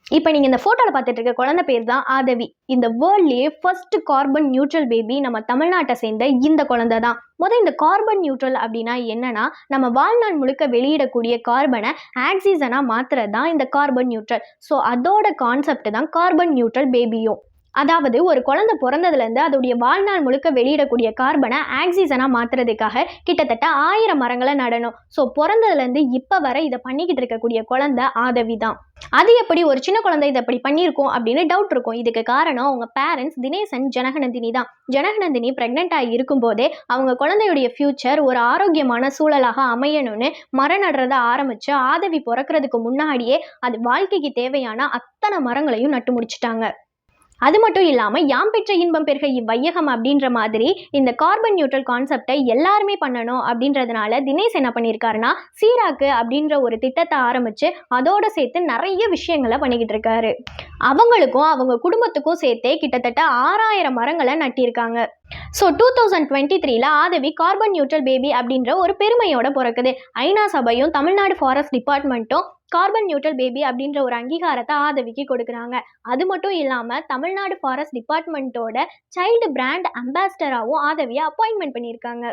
இப்போ நீங்கள் இந்த ஃபோட்டோவில் பார்த்துட்டு இருக்க குழந்தை பேர் தான் ஆதவி. இந்த வேர்ல்ட்லேயே ஃபர்ஸ்ட் கார்பன் நியூட்ரல் பேபி நம்ம தமிழ்நாட்டை சேர்ந்த இந்த குழந்தை தான். இந்த கார்பன் நியூட்ரல் அப்படின்னா என்னன்னா, நம்ம வாழ்நாள் முழுக்க வெளியிடக்கூடிய கார்பனை ஆக்சிஜனாக மாற்றுறது தான் இந்த கார்பன் நியூட்ரல். ஸோ அதோட கான்செப்ட் தான் கார்பன் நியூட்ரல் பேபியும். அதாவது ஒரு குழந்தை பிறந்ததுலேருந்து அதோடைய வாழ்நாள் முழுக்க வெளியிடக்கூடிய கார்பனை ஆக்சிஜனாக மாற்றுறதுக்காக கிட்டத்தட்ட 1000 மரங்களை நடணும். ஸோ பிறந்ததுலேருந்து இப்போ வரை இதை பண்ணிக்கிட்டு இருக்கக்கூடிய குழந்தை ஆதவி தான். அது எப்படி ஒரு சின்ன குழந்தை இதை எப்படி பண்ணியிருக்கோம் அப்படின்னு டவுட் இருக்கும். இதுக்கு காரணம் அவங்க பேரண்ட்ஸ் தினேசன், ஜனகநந்தினி தான். ஜனகநந்தினி ப்ரெக்னென்ட்டாக இருக்கும்போதே அவங்க குழந்தையுடைய ஃப்யூச்சர் ஒரு ஆரோக்கியமான சூழலாக அமையணும்னு மரம் நடுறதை ஆரம்பித்து ஆதவி பிறக்கிறதுக்கு முன்னாடியே அது வாழ்க்கைக்கு தேவையான அத்தனை மரங்களையும் நட்டு முடிச்சிட்டாங்க. அது மட்டும் இல்லாமல் யாம் பெற்ற இன்பம் பெருக இவ்வையகம் அப்படின்ற மாதிரி இந்த கார்பன் நியூட்ரல் கான்செப்டை எல்லாருமே பண்ணணும் அப்படின்றதுனால தினேஷ் என்ன பண்ணியிருக்காருன்னா, சீராக்கு அப்படின்ற ஒரு திட்டத்தை ஆரம்பித்து அதோட சேர்த்து நிறைய விஷயங்களை பண்ணிக்கிட்டு இருக்காரு. அவங்களுக்கும் அவங்க குடும்பத்துக்கும் சேர்த்தே கிட்டத்தட்ட 6000 மரங்களை நட்டிருக்காங்க. So 2023 Aadhavi carbon neutral baby அப்படின்ற ஒரு பெருமையோட பிறக்குது. ஐநா சபையும் தமிழ்நாடு ஃபாரஸ்ட் டிபார்ட்மெண்ட்டும் கார்பன் நியூட்ரல் பேபி அப்படின்ற ஒரு அங்கீகாரத்தை ஆதவிக்கு கொடுக்குறாங்க. அது மட்டும் இல்லாமல் தமிழ்நாடு ஃபாரஸ்ட் டிபார்ட்மெண்ட்டோட சைல்டு பிராண்ட் அம்பாசிடராகவும் ஆதவியை அப்பாயின்மெண்ட் பண்ணியிருக்காங்க.